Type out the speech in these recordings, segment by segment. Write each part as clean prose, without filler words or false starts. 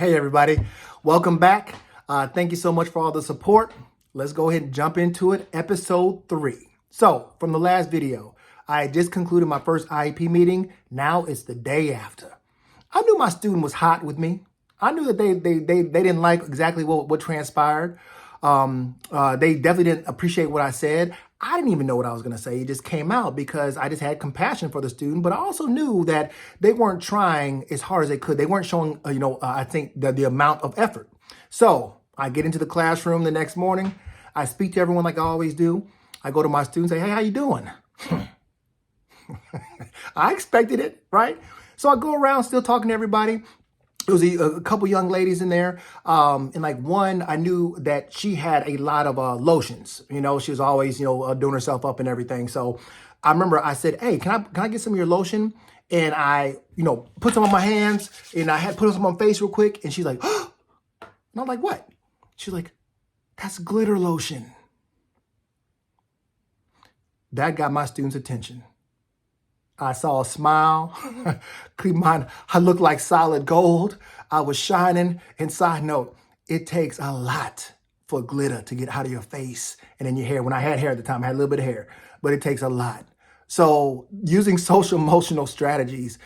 Hey everybody, welcome back. Thank you so much for all the support. Let's go ahead and jump into it. Episode 3. So from the last video, I just concluded my first IEP meeting. Now it's the day after. I knew my student was hot with me. I knew that they didn't like exactly what transpired. They definitely didn't appreciate what I said. I didn't even know what I was going to say. It just came out because I just had compassion for the student, but I also knew that they weren't trying as hard as they could. They weren't showing, I think the amount of effort. So I get into the classroom the next morning. I speak to everyone like I always do. I go to my students, say, hey, how you doing? I expected it, right? So I go around still talking to everybody. There was a couple young ladies in there, and like one, I knew that she had a lot of lotions. She was always, doing herself up and everything. So I remember I said, hey, can I get some of your lotion? And I, put some on my hands, and I had put some on my face real quick. And she's like, oh. And I'm like, what? She's like, that's glitter lotion. That got my students' attention. I saw a smile. Keep in mind, I looked like solid gold. I was shining. And side note, it takes a lot for glitter to get out of your face and in your hair. When I had hair at the time, I had a little bit of hair, but it takes a lot. So using social emotional strategies,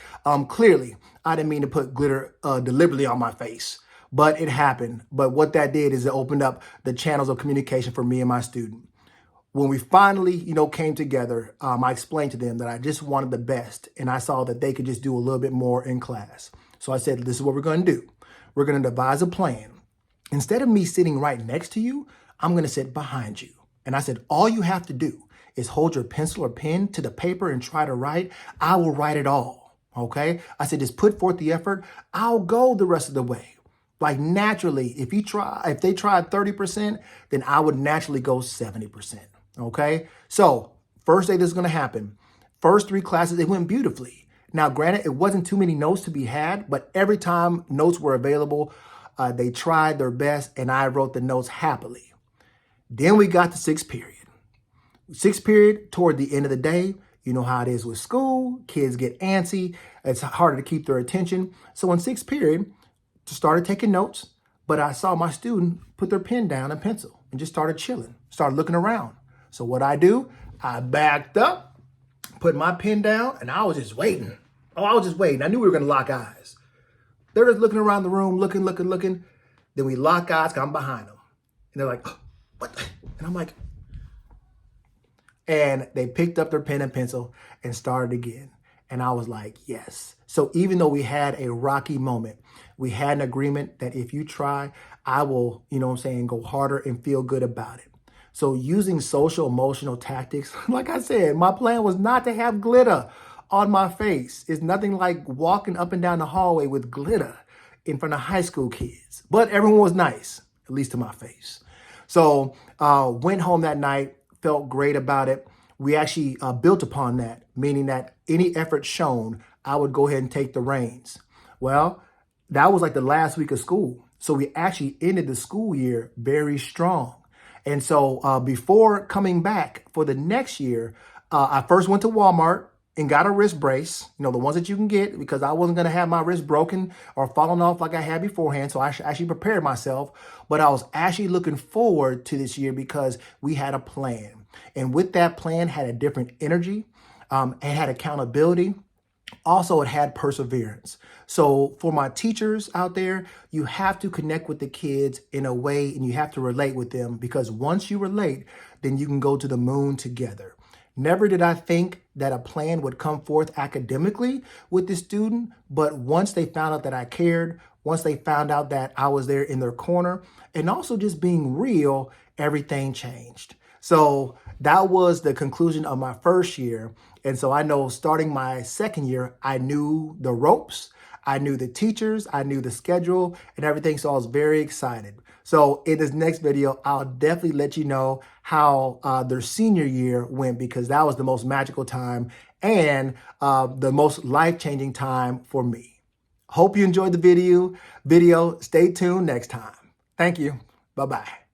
clearly, I didn't mean to put glitter deliberately on my face, but it happened. But what that did is it opened up the channels of communication for me and my student. When we finally, came together, I explained to them that I just wanted the best, and I saw that they could just do a little bit more in class. So I said, this is what we're going to do. We're going to devise a plan. Instead of me sitting right next to you, I'm going to sit behind you. And I said, all you have to do is hold your pencil or pen to the paper and try to write. I will write it all, okay? I said, just put forth the effort. I'll go the rest of the way. Like naturally, if they tried 30%, then I would naturally go 70%. Okay, so first day this is going to happen. First 3 classes, it went beautifully. Now, granted, it wasn't too many notes to be had, but every time notes were available, they tried their best, and I wrote the notes happily. Then we got to 6th period. 6th period, toward the end of the day, you know how it is with school. Kids get antsy. It's harder to keep their attention. So in 6th period, started taking notes, but I saw my student put their pen down and pencil and just started chilling, started looking around. So what I do, I backed up, put my pen down, and I was just waiting. I was just waiting. I knew we were going to lock eyes. They're just looking around the room, looking. Then we lock eyes because I'm behind them. And they're like, oh, what? And I'm like, and they picked up their pen and pencil and started again. And I was like, yes. So even though we had a rocky moment, we had an agreement that if you try, I will, go harder and feel good about it. So using social emotional tactics, like I said, my plan was not to have glitter on my face. It's nothing like walking up and down the hallway with glitter in front of high school kids. But everyone was nice, at least to my face. So went home that night, felt great about it. We actually built upon that, meaning that any effort shown, I would go ahead and take the reins. Well, that was like the last week of school. So we actually ended the school year very strong. And so before coming back for the next year, I first went to Walmart and got a wrist brace, the ones that you can get, because I wasn't going to have my wrist broken or falling off like I had beforehand. So I actually prepared myself. But I was actually looking forward to this year because we had a plan. And with that plan had a different energy. It had accountability. Also, it had perseverance. So for my teachers out there, you have to connect with the kids in a way, and you have to relate with them, because once you relate, then you can go to the moon together. Never did I think that a plan would come forth academically with the student, but once they found out that I cared, once they found out that I was there in their corner, and also just being real, everything changed. So that was the conclusion of my first year. And so I know starting my second year, I knew the ropes, I knew the teachers, I knew the schedule and everything. So I was very excited. So in this next video, I'll definitely let you know how their senior year went, because that was the most magical time and the most life-changing time for me. Hope you enjoyed the video. Stay tuned next time. Thank you. Bye-bye.